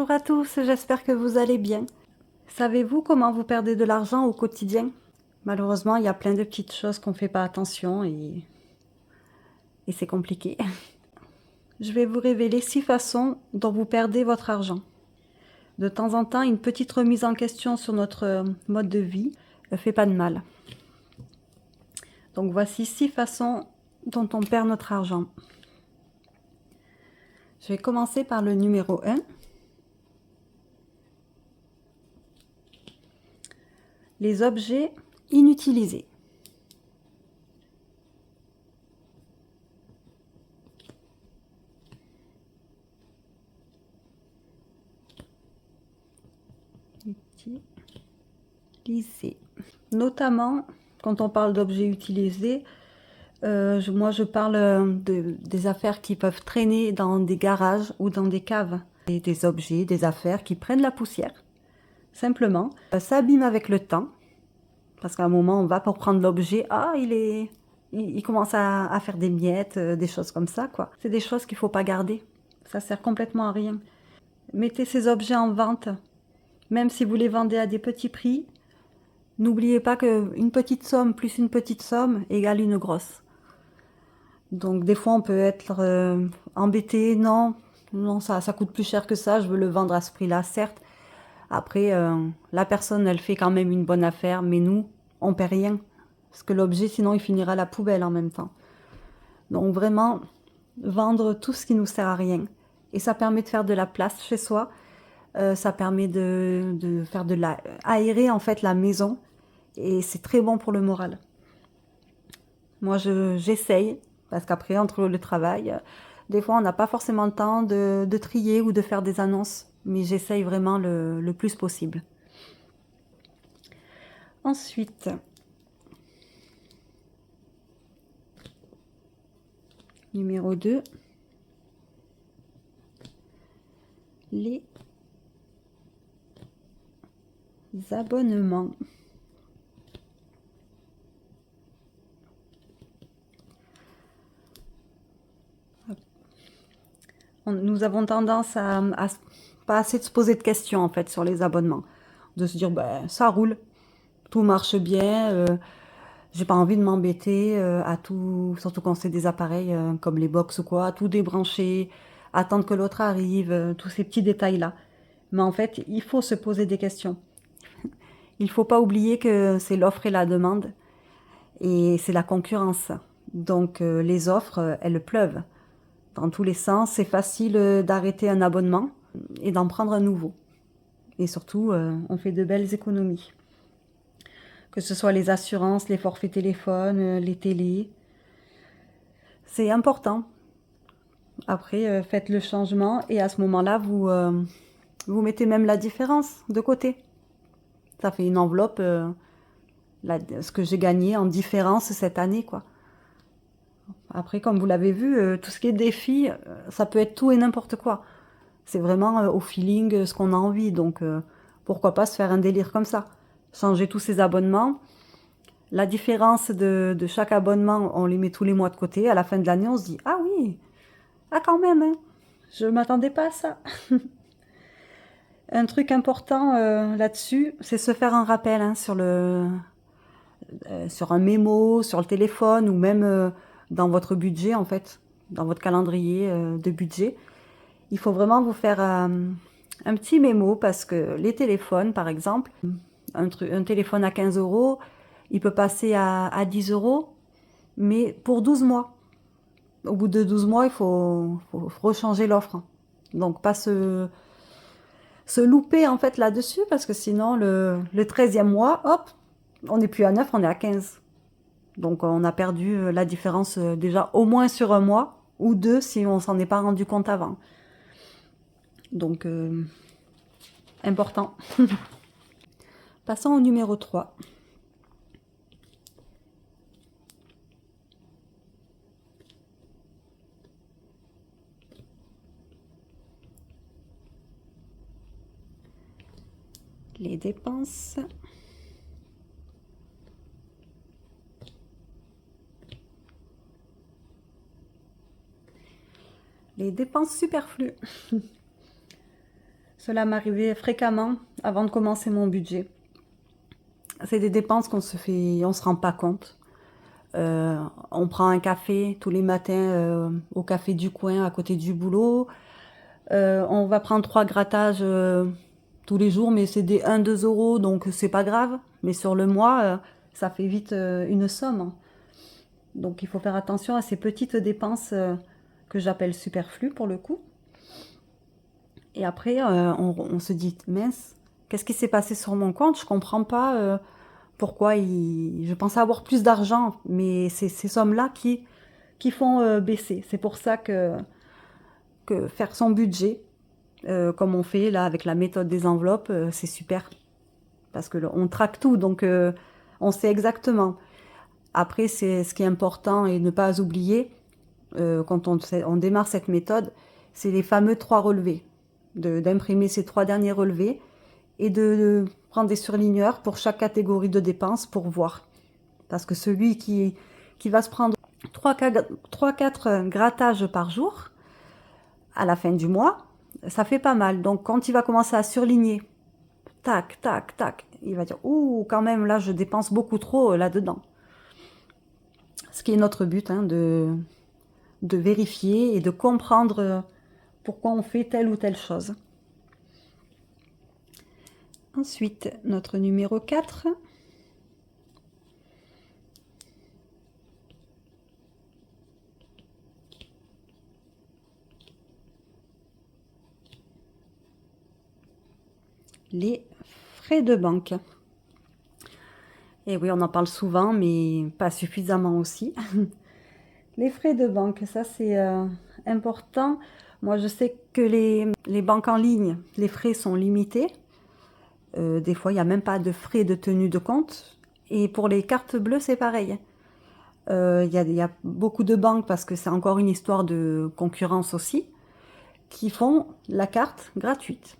Bonjour à tous, j'espère que vous allez bien. Savez-vous comment vous perdez de l'argent au quotidien? Malheureusement, il y a plein de petites choses qu'on ne fait pas attention et c'est compliqué. Je vais vous révéler 6 façons dont vous perdez votre argent. De temps en temps, une petite remise en question sur notre mode de vie ne fait pas de mal. Donc voici 6 façons dont on perd notre argent. Je vais commencer par le numéro 1. Les objets inutilisés. Utilisés. Notamment, quand on parle d'objets utilisés, moi je parle des affaires qui peuvent traîner dans des garages ou dans des caves. Et des objets, des affaires qui prennent la poussière, simplement. Ça s'abîme avec le temps, parce qu'à un moment on va pour prendre l'objet, il commence à faire des miettes, des choses comme ça, quoi. C'est des choses qu'il ne faut pas garder, ça sert complètement à rien. Mettez ces objets en vente, même si vous les vendez à des petits prix. N'oubliez pas qu'une petite somme plus une petite somme égale une grosse. Donc des fois on peut être embêté, non, ça coûte plus cher que ça, je veux le vendre à ce prix-là, certes. Après, la personne elle fait quand même une bonne affaire, mais nous, on perd rien. Parce que l'objet sinon il finira à la poubelle en même temps. Donc vraiment, vendre tout ce qui nous sert à rien. Et ça permet de faire de la place chez soi, ça permet de faire aérer en fait la maison. Et c'est très bon pour le moral. Moi, j'essaye, parce qu'après, entre le travail, des fois, on n'a pas forcément le temps de trier ou de faire des annonces, mais j'essaye vraiment le plus possible. Ensuite, numéro 2, les abonnements. Nous avons tendance à pas assez de se poser de questions en fait sur les abonnements. De se dire, ben, ça roule, tout marche bien, j'ai pas envie de m'embêter à tout, surtout quand c'est des appareils comme les box ou quoi, à tout débrancher, attendre que l'autre arrive, tous ces petits détails-là. Mais en fait, il faut se poser des questions. Il faut pas oublier que c'est l'offre et la demande et c'est la concurrence. Donc les offres, elles pleuvent. Dans tous les sens, c'est facile d'arrêter un abonnement et d'en prendre un nouveau. Et surtout, on fait de belles économies. Que ce soit les assurances, les forfaits téléphones, les télés. C'est important. Après, faites le changement et à ce moment-là, vous mettez même la différence de côté. Ça fait une enveloppe, ce que j'ai gagné en différence cette année, quoi. Après, comme vous l'avez vu, tout ce qui est défi, ça peut être tout et n'importe quoi. C'est vraiment au feeling, ce qu'on a envie. Donc, pourquoi pas se faire un délire comme ça? Changer tous ces abonnements. La différence de chaque abonnement, on les met tous les mois de côté. À la fin de l'année, on se dit, ah oui, ah quand même, hein, je ne m'attendais pas à ça. Un truc important là-dessus, c'est se faire un rappel hein, sur un mémo, sur le téléphone ou même dans votre budget en fait, dans votre calendrier de budget. Il faut vraiment vous faire un petit mémo parce que les téléphones par exemple, un téléphone à 15 euros, il peut passer à 10 euros, mais pour 12 mois. Au bout de 12 mois, il faut rechanger l'offre. Donc pas se louper en fait là-dessus parce que sinon le 13e mois, hop, on n'est plus à 9, on est à 15. Donc on a perdu la différence déjà au moins sur un mois ou deux si on s'en est pas rendu compte avant. Donc important. Passons au numéro 3. Les dépenses. Les dépenses superflues. Cela m'arrivait fréquemment avant de commencer mon budget. C'est des dépenses on se rend pas compte. On prend un café tous les matins au café du coin à côté du boulot. On va prendre 3 grattages tous les jours, mais c'est des 1-2 euros, donc c'est pas grave. Mais sur le mois, ça fait vite une somme. Donc il faut faire attention à ces petites dépenses que j'appelle superflues pour le coup. Et après, on se dit, mince, qu'est-ce qui s'est passé sur mon compte? Je comprends pas pourquoi je pensais avoir plus d'argent, mais c'est ces sommes-là qui font baisser. C'est pour ça que faire son budget, comme on fait là avec la méthode des enveloppes, c'est super. Parce que on traque tout, donc on sait exactement. Après, c'est ce qui est important et ne pas oublier quand on démarre cette méthode, c'est les fameux 3 relevés. D'imprimer ces 3 derniers relevés et de prendre des surligneurs pour chaque catégorie de dépenses pour voir. Parce que celui qui va se prendre 3-4 grattages par jour, à la fin du mois, ça fait pas mal. Donc quand il va commencer à surligner, tac, tac, tac, il va dire, ouh, quand même, là, je dépense beaucoup trop là-dedans. Ce qui est notre but, hein, de vérifier et de comprendre pourquoi on fait telle ou telle chose. Ensuite, notre numéro 4. Les frais de banque. Et oui, on en parle souvent, mais pas suffisamment aussi. Les frais de banque, ça c'est important. Moi, je sais que les banques en ligne, les frais sont limités. Des fois, il n'y a même pas de frais de tenue de compte. Et pour les cartes bleues, c'est pareil. Il y a beaucoup de banques, parce que c'est encore une histoire de concurrence aussi, qui font la carte gratuite.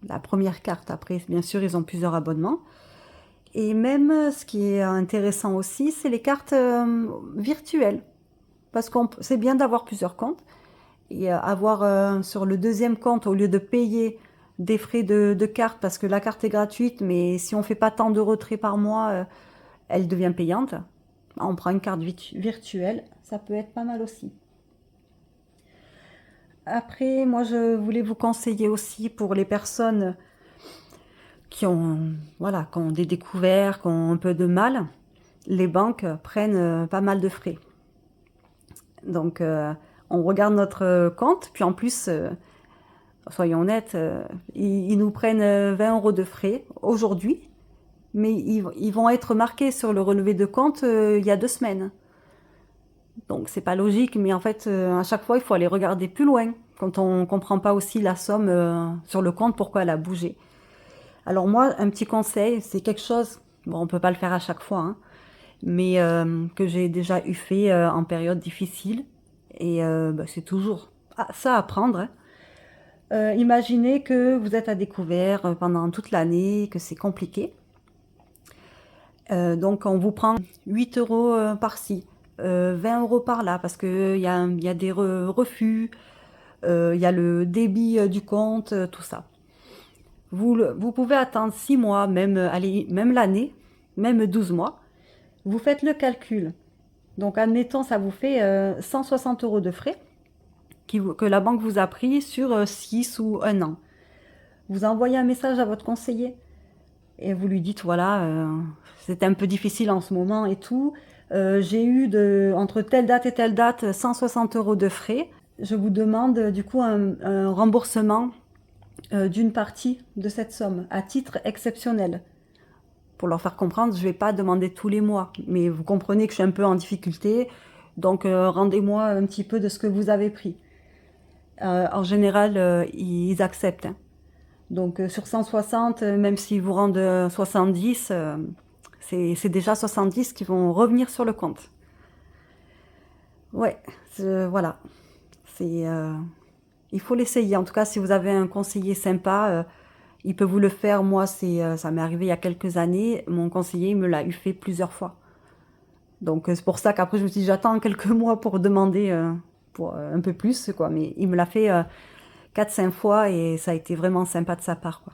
La première carte, après, bien sûr, ils ont plusieurs abonnements. Et même, ce qui est intéressant aussi, c'est les cartes virtuelles. Parce que c'est bien d'avoir plusieurs comptes. Et avoir sur le deuxième compte, au lieu de payer des frais de carte, parce que la carte est gratuite, mais si on ne fait pas tant de retraits par mois, elle devient payante. On prend une carte virtuelle, ça peut être pas mal aussi. Après, moi, je voulais vous conseiller aussi pour les personnes voilà, qui ont des découvertes, qui ont un peu de mal, les banques prennent pas mal de frais. Donc, on regarde notre compte, puis en plus, soyons honnêtes, ils nous prennent 20 euros de frais aujourd'hui, mais ils vont être marqués sur le relevé de compte il y a 2 semaines. Donc, c'est pas logique, mais en fait, à chaque fois, il faut aller regarder plus loin quand on ne comprend pas aussi la somme sur le compte, pourquoi elle a bougé. Alors moi, un petit conseil, c'est quelque chose, bon, on peut pas le faire à chaque fois, hein, mais que j'ai déjà eu fait en période difficile, et bah, c'est toujours ça à prendre, hein. Imaginez que vous êtes à découvert pendant toute l'année, que c'est compliqué. Donc on vous prend 8 euros par-ci, 20 euros par-là, parce qu'il y a des refus, il y a le débit du compte, tout ça. Vous pouvez attendre 6 mois, allez, même l'année, même 12 mois. Vous faites le calcul. Donc, admettons, ça vous fait 160 euros de frais que la banque vous a pris sur 6 ou 1 an. Vous envoyez un message à votre conseiller et vous lui dites, voilà, c'est un peu difficile en ce moment et tout. J'ai eu entre telle date et telle date 160 euros de frais. Je vous demande du coup un remboursement d'une partie de cette somme à titre exceptionnel. Pour leur faire comprendre, je ne vais pas demander tous les mois, mais vous comprenez que je suis un peu en difficulté, donc rendez-moi un petit peu de ce que vous avez pris. En général, ils acceptent, hein. Donc sur 160, même s'ils vous rendent 70, c'est déjà 70 qui vont revenir sur le compte. Ouais, voilà. Il faut l'essayer. En tout cas, si vous avez un conseiller sympa, il peut vous le faire. Moi, ça m'est arrivé il y a quelques années. Mon conseiller, il me l'a eu fait plusieurs fois. Donc, c'est pour ça qu'après, je me suis dit, j'attends quelques mois pour demander pour un peu plus, quoi. Mais il me l'a fait 4-5 fois et ça a été vraiment sympa de sa part, quoi.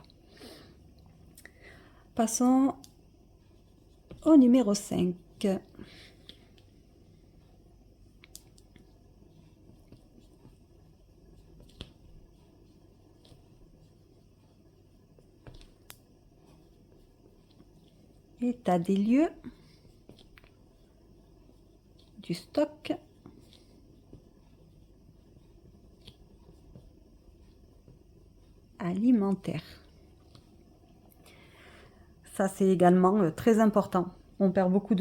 Passons au numéro 5. État des lieux du stock. Alimentaire. Ça, c'est également très important. On perd beaucoup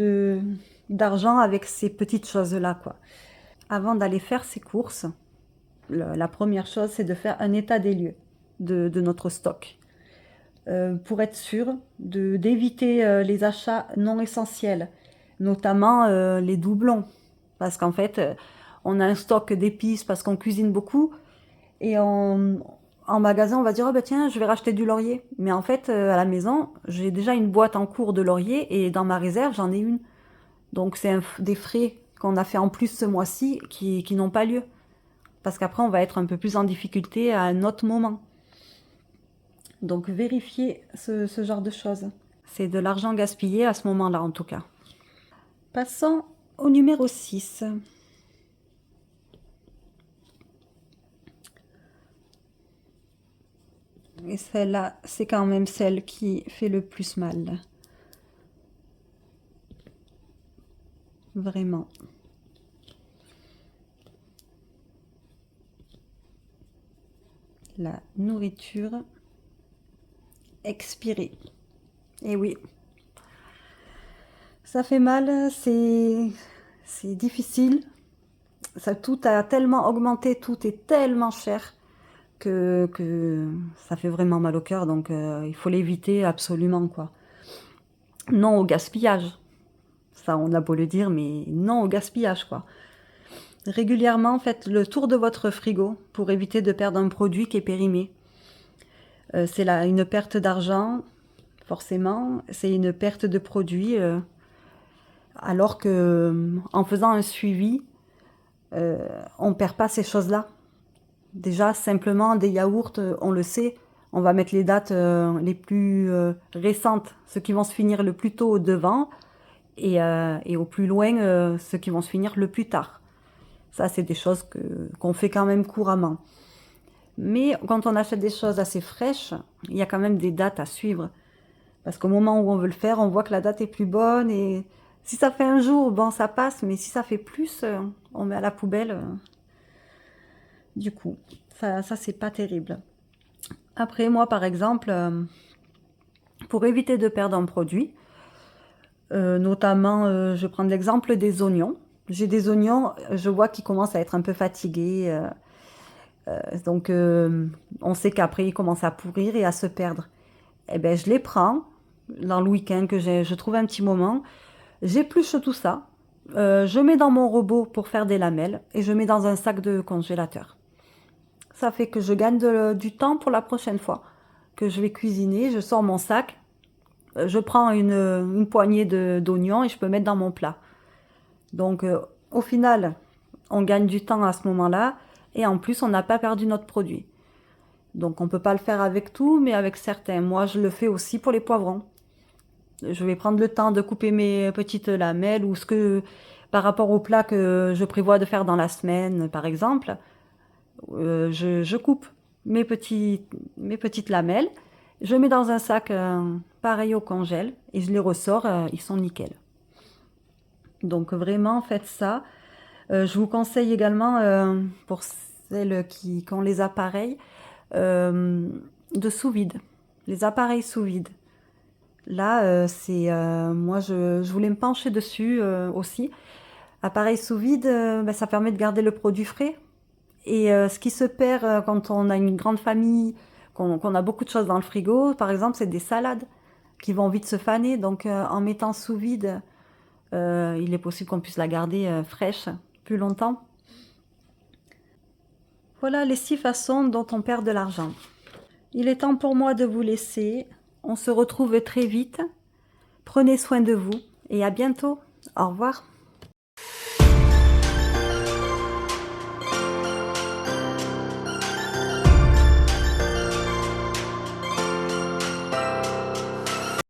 d'argent avec ces petites choses-là, quoi. Avant d'aller faire ses courses, la première chose, c'est de faire un état des lieux de notre stock. Pour être sûr d'éviter les achats non essentiels, notamment les doublons. Parce qu'en fait, on a un stock d'épices parce qu'on cuisine beaucoup et en magasin, on va dire, oh bah tiens, je vais racheter du laurier. Mais en fait, à la maison, j'ai déjà une boîte en cours de laurier et dans ma réserve, j'en ai une. Donc c'est des frais qu'on a fait en plus ce mois-ci qui n'ont pas lieu. Parce qu'après, on va être un peu plus en difficulté à un autre moment. Donc vérifiez ce genre de choses. C'est de l'argent gaspillé à ce moment-là en tout cas. Passons au numéro 6. Et celle-là, c'est quand même celle qui fait le plus mal. Vraiment. La nourriture expirée. Et oui, ça fait mal, c'est difficile. Tout a tellement augmenté, tout est tellement cher que ça fait vraiment mal au cœur. Donc il faut l'éviter absolument, quoi. Non au gaspillage. Ça, on a beau le dire, mais non au gaspillage, quoi. Régulièrement, faites le tour de votre frigo pour éviter de perdre un produit qui est périmé. C'est là une perte d'argent, forcément. C'est une perte de produit. Alors que en faisant un suivi, on ne perd pas ces choses-là. Déjà, simplement, des yaourts, on le sait, on va mettre les dates les plus récentes, ceux qui vont se finir le plus tôt au devant, et au plus loin, ceux qui vont se finir le plus tard. Ça, c'est des choses qu'on fait quand même couramment. Mais quand on achète des choses assez fraîches, il y a quand même des dates à suivre. Parce qu'au moment où on veut le faire, on voit que la date est plus bonne. Et si ça fait un jour, bon, ça passe. Mais si ça fait plus, on met à la poubelle. Du coup, ça c'est pas terrible. Après, moi, par exemple, pour éviter de perdre un produit, notamment, je vais prendre l'exemple des oignons. J'ai des oignons, je vois qu'ils commencent à être un peu fatigués. Donc, on sait qu'après, ils commencent à pourrir et à se perdre. Eh ben, je les prends dans le week-end que je trouve un petit moment. J'épluche tout ça. Je mets dans mon robot pour faire des lamelles et je mets dans un sac de congélateur. Ça fait que je gagne du temps pour la prochaine fois que je vais cuisiner. Je sors mon sac, je prends une poignée d'oignons et je peux mettre dans mon plat. Donc, au final, on gagne du temps à ce moment-là et en plus, on n'a pas perdu notre produit. Donc, on ne peut pas le faire avec tout, mais avec certains. Moi, je le fais aussi pour les poivrons. Je vais prendre le temps de couper mes petites lamelles ou par rapport au plat que je prévois de faire dans la semaine, par exemple, je coupe mes petites lamelles, je mets dans un sac pareil au congèle et je les ressors, ils sont nickel. Donc vraiment, faites ça. Je vous conseille également, pour celles qui ont les appareils, de sous-vide, les appareils sous-vide. Là, moi, je voulais me pencher dessus aussi. Appareil sous vide, ça permet de garder le produit frais. Et ce qui se perd quand on a une grande famille, qu'on a beaucoup de choses dans le frigo, par exemple, c'est des salades qui vont vite se faner. Donc, en mettant sous vide, il est possible qu'on puisse la garder fraîche plus longtemps. Voilà les 6 façons dont on perd de l'argent. Il est temps pour moi de vous laisser. On se retrouve très vite. Prenez soin de vous et à bientôt. Au revoir.